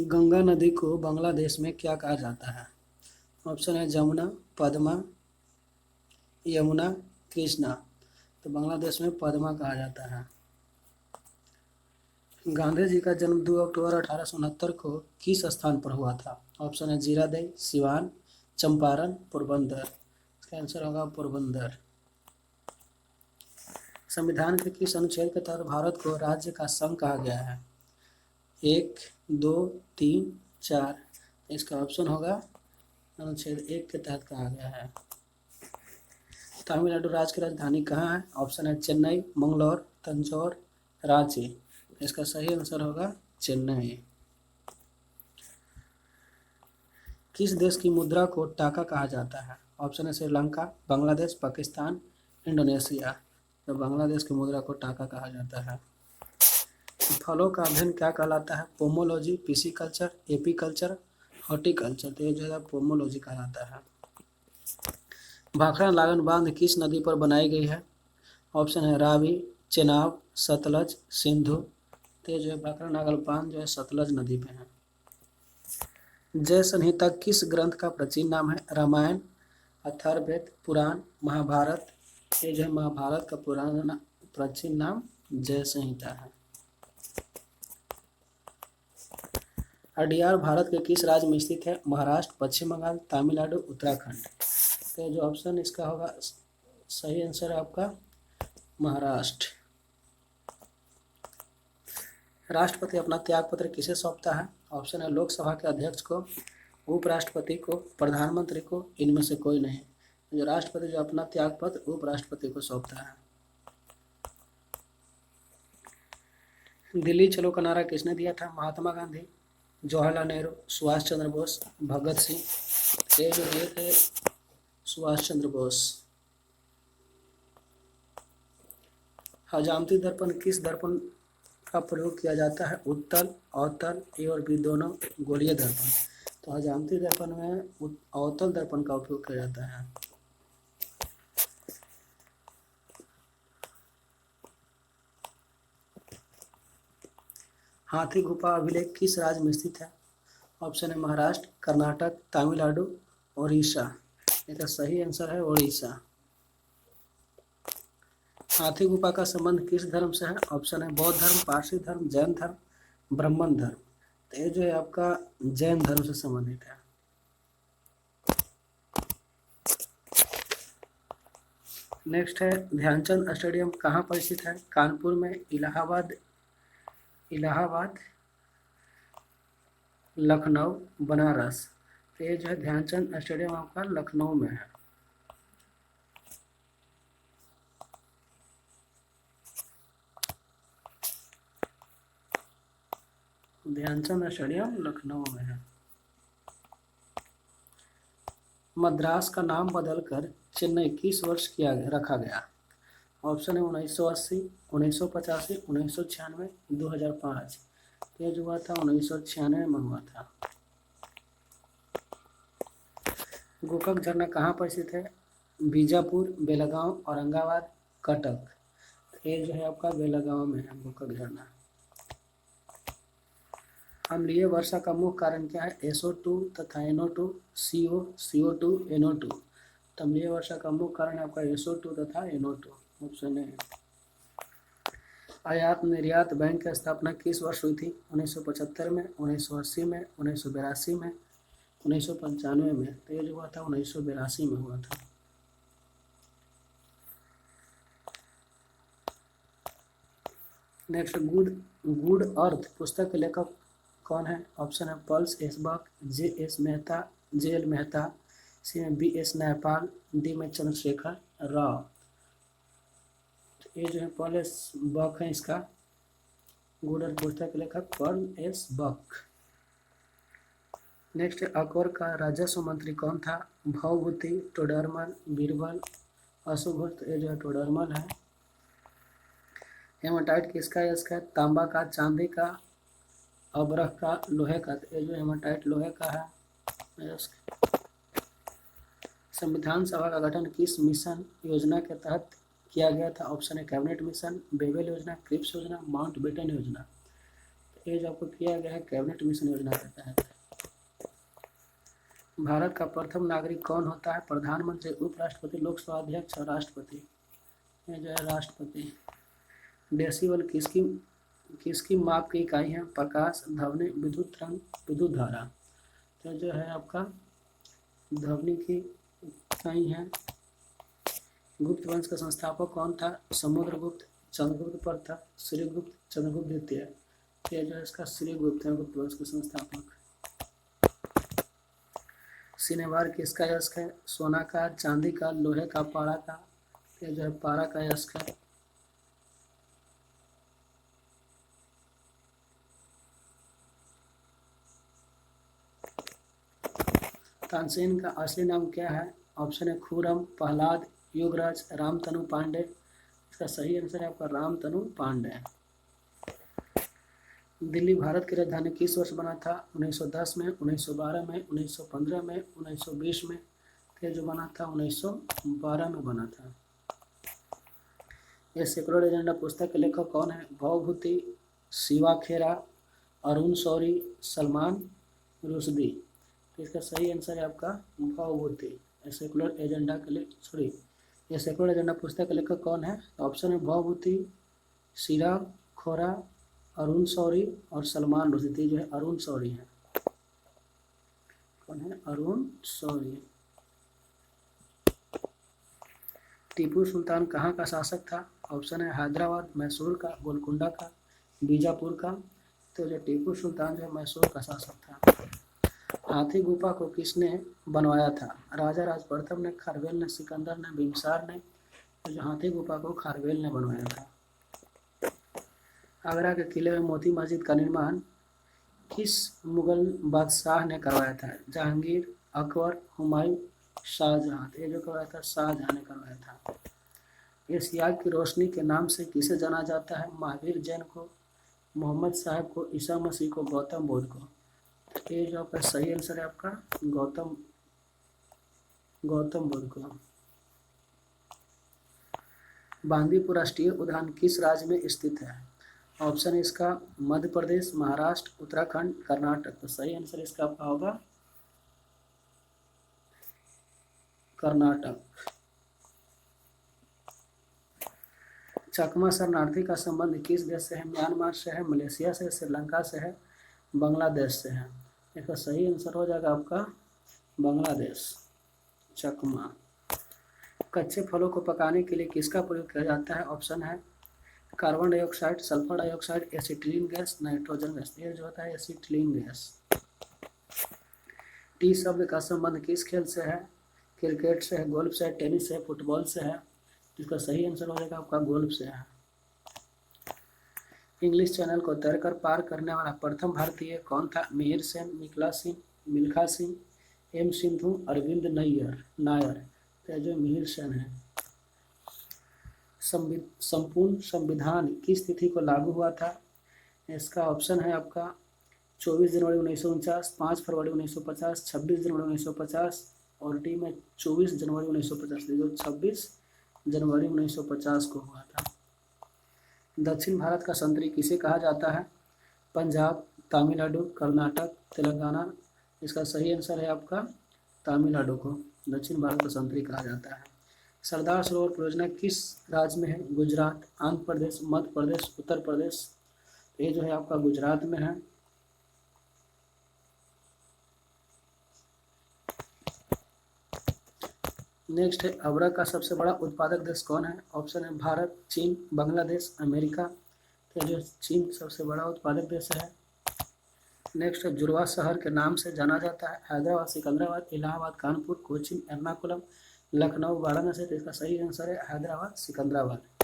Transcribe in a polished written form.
गंगा नदी को बांग्लादेश में क्या कहा जाता है? ऑप्शन है जमुना, पद्मा, यमुना, कृष्णा। तो बांग्लादेश में पद्मा कहा जाता है। गांधी जी का जन्म 2 अक्टूबर 1869 को किस स्थान पर हुआ था? ऑप्शन है जीरादेई, सिवान, चंपारण, पोरबंदर। इसका आंसर होगा पोरबंदर। संविधान के किस अनुच्छेद के तहत भारत को राज्य का संघ कहा गया है? 1, 2, 3, 4। इसका ऑप्शन होगा अनुच्छेद 1 के तहत कहा गया है। तमिलनाडु राज्य की राजधानी कहाँ है? ऑप्शन है चेन्नई, मंगलौर, तंजौर, रांची। इसका सही आंसर होगा चेन्नई। किस देश की मुद्रा को टाका कहा जाता है? ऑप्शन है श्रीलंका, बांग्लादेश, पाकिस्तान, इंडोनेशिया। तो बांग्लादेश की मुद्रा को टाका कहा जाता है। फलों का अध्ययन क्या कहलाता है? Pomology, pisciculture, apiculture, horticulture. तो ये जो है पोमोलॉजी कहलाता है। भाखड़ा नागन बांध किस नदी पर बनाई गई है? ऑप्शन है रावी, चेनाब, सतलज, सिंधु। तो जो है भाखड़ा नागल बांध जो है सतलज नदी पे है। जय संहिता किस ग्रंथ का प्राचीन नाम है? रामायण, अथर्ववेद, पुराण, महाभारत। ये जो है महाभारत का पुराना प्राचीन नाम जय संहिता है। अडियार भारत के किस राज्य में स्थित है? महाराष्ट्र, पश्चिम बंगाल, तमिलनाडु, उत्तराखंड। तो जो ऑप्शन इसका होगा सही आंसर है आपका महाराष्ट्र। राष्ट्रपति अपना त्यागपत्र किसे सौंपता है? ऑप्शन है लोकसभा के अध्यक्ष को, उपराष्ट्रपति को, प्रधानमंत्री को, इनमें से कोई नहीं। जो राष्ट्रपति जो अपना त्यागपत्र उपराष्ट्रपति को सौंपता है। दिल्ली चलो का नारा किसने दिया था? महात्मा गांधी, जवाहरलाल नेहरू, सुभाष चंद्र बोस, भगत सिंह। ये जो दिए थे सुभाष चंद्र बोस। हजामती दर्पण किस दर्पण का प्रयोग किया जाता है? उत्तल, अवतल, ए और बी दोनों, गोलीय दर्पण। तो हजामती दर्पण में अवतल दर्पण का उपयोग किया जाता है। हाथी गुफा अभिलेख किस राज्य में स्थित है? ऑप्शन है महाराष्ट्र, कर्नाटक, तमिलनाडु, ओडिशा। इसका सही आंसर है ओडिशा। हाथी गुफा का संबंध किस धर्म से है? ऑप्शन है बौद्ध धर्म, पारसी धर्म, जैन धर्म, ब्राह्मण धर्म। तो ये जो है आपका जैन धर्म से संबंधित है। नेक्स्ट है ध्यानचंद स्टेडियम कहाँ पर स्थित है? कानपुर में, इलाहाबाद, लखनऊ, बनारस। तो ये जो है ध्यानचंद स्टेडियम आपका लखनऊ में है। ध्यानचंद स्टेडियम लखनऊ में है। मद्रास का नाम बदलकर चेन्नई किस वर्ष रखा गया? ऑप्शन है 1980, 1985, 1996, 2005। ये जो हुआ था 1996 में हुआ था। गोकक झरना कहाँ पर स्थित है? बीजापुर, बेलगांव, औरंगाबाद, कटक। ये जो है आपका बेलगांव में है गोकक झरना। अम्लीय वर्षा का मुख्य कारण क्या है? SO2 तथा NO2, CO, CO2, NO2। तो अम्लीय वर्षा का मुख्य कारण है आपका SO2 तथा NO2। ऑप्शन है। आयात निर्यात बैंक की स्थापना किस वर्ष हुई थी? 1975 में, 1980 में, 1982 में, 1995 में। तो ये जो हुआ था 1982 में हुआ था। नेक्स्ट गुड अर्थ पुस्तक के लेखक कौन है? ऑप्शन है पल्स एसबर्ग, JS Mehta, JL Mehta, C में BS नेपाल, D में चंद्रशेखर राव। ये जो है पॉल एस बक है इसका गुड अर्थ पुस्तक के लेखक Pearl S Buck. Next Akbar का राजस्व मंत्री कौन था? भवभूति, टोडरमल, बीरबल, अशोक। ये जो है टोडरमल है। हेमाटाइट किसका है? इसका तांबा का, चांदी का, अबरख का, लोहे का। ये जो हेमाटाइट लोहे का है। संविधान सभा का गठन किस मिशन योजना के तहत किया गया था? ऑप्शन है कैबिनेट मिशन, बेबल योजना, क्रिप्स योजना, माउंट बेटन योजना। ये जो आपको किया गया है कैबिनेट मिशन योजना के तहत। भारत का प्रथम नागरिक कौन होता है? प्रधानमंत्री, उपराष्ट्रपति, लोकसभा अध्यक्ष और राष्ट्रपति। ये जो है राष्ट्रपति। डेसिबल किसकी माप की इकाई है? प्रकाश, ध्वनि, विद्युत तरंग, विद्युत धारा। तो जो है आपका ध्वनि की इकाई है। गुप्त वंश का संस्थापक कौन था? समुद्रगुप्त, चंद्रगुप्त प्रथम, श्रीगुप्त, चंद्रगुप्त द्वितीय। ये जो है इसका श्रीगुप्त है गुप्त वंश के संस्थापक। सिनेवार किसका यस्क है? सोना का, चांदी का, लोहे का, पारा का। ये जो है पारा का यस्क है। तानसेन का असली नाम क्या है? ऑप्शन है खुरम, प्रहलाद, युगराज, रामतनु पांडे। इसका सही आंसर है आपका रामतनु पांडे। दिल्ली भारत की राजधानी किस वर्ष बना था? 1910 में, 1912 में, 1915 में, 1920 में। ये जो बना था 1912 में बना था। ये सेक्युलर एजेंडा पुस्तक के लेखक कौन है? भवभूति, शिवा खेरा, अरुण शौरी, सलमान रुश्दी। तो इसका सही आंसर है आपका भवभूति। सेक्युलर एजेंडा के लिए ये सेक्युलर एजेंडा पुस्तक के लेखक कौन है? ऑप्शन है भवभूति, शिवा खोरा, अरुण शौरी और सलमान रुश्दी। जो है अरुण शौरी है। कौन है? अरुण शौरी। टीपू सुल्तान कहाँ का शासक था? ऑप्शन है हैदराबाद, मैसूर का, गोलकुंडा का, बीजापुर का। तो जो टीपू सुल्तान जो है मैसूर का शासक था। हाथी गुफा को किसने बनवाया था? राजा राज प्रथम ने, खारवेल ने, सिकंदर ने, बिम्बिसार ने। तो जो हाथी गुफा को खारवेल ने बनवाया था। आगरा के किले में मोती मस्जिद का निर्माण किस मुगल बादशाह ने करवाया था? जहांगीर, अकबर, हुमायूं, शाहजहां। ये जो करवाया था शाहजहां ने करवाया था। इस याग की रोशनी के नाम से किसे जाना जाता है? महावीर जैन को, मोहम्मद साहब को, ईसा मसीह को, गौतम बुद्ध को। ये जो आपका सही आंसर है आपका गौतम बुद्ध को। बांदीपुर राष्ट्रीय उद्यान किस राज्य में स्थित है? ऑप्शन है इसका मध्य प्रदेश, महाराष्ट्र, उत्तराखंड, कर्नाटक। तो सही आंसर इसका आपका होगा कर्नाटक। चकमा शरणार्थी का संबंध किस देश से है? म्यांमार से है, मलेशिया से, श्रीलंका से है, बांग्लादेश से है। इसका सही आंसर हो जाएगा आपका बांग्लादेश। चकमा। कच्चे फलों को पकाने के लिए किसका प्रयोग किया जाता है? ऑप्शन है carbon dioxide, sulphur dioxide, acetylene gas, nitrogen gas. ये जो होता है एसिटिलीन गैस। टी शब्द का संबंध किस खेल से है? क्रिकेट से है, गोल्फ से है, टेनिस से है, फुटबॉल से है। इसका सही आंसर हो जाएगा आपका गोल्फ से है। इंग्लिश चैनल को तैरकर पार करने वाला प्रथम भारतीय कौन था? मिहिर सेन, मिल्खा सिंह, एम सिंधु, अरविंद नायर। तो जो मिहिर सेन है। संपूर्ण संविधान किस तिथि को लागू हुआ था? इसका ऑप्शन है आपका 24 जनवरी 1949, 5 फरवरी 1950, 26 जनवरी 1950 और डी में 24 जनवरी 1950। जो 26 जनवरी 1950 को हुआ था। दक्षिण भारत का संतरी किसे कहा जाता है? पंजाब, तमिलनाडु, कर्नाटक, तेलंगाना। इसका सही आंसर है आपका तमिलनाडु को दक्षिण भारत का संतरी कहा जाता है। सरदार सरोवर परियोजना किस राज्य में है? गुजरात, आंध्र प्रदेश, मध्य प्रदेश, उत्तर प्रदेश। ये जो है आपका गुजरात में है। नेक्स्ट है अबरक का सबसे बड़ा उत्पादक देश कौन है? ऑप्शन है भारत, चीन, बांग्लादेश, अमेरिका। तो जो चीन सबसे बड़ा उत्पादक देश है। नेक्स्ट है जुड़वा शहर के नाम से जाना जाता है? हैदराबाद, सिकंदराबाद, इलाहाबाद, कानपुर, कोचीन, एर्नाकुलम, लखनऊ, वाराणसी। तो इसका सही आंसर है हैदराबाद, सिकंदराबाद।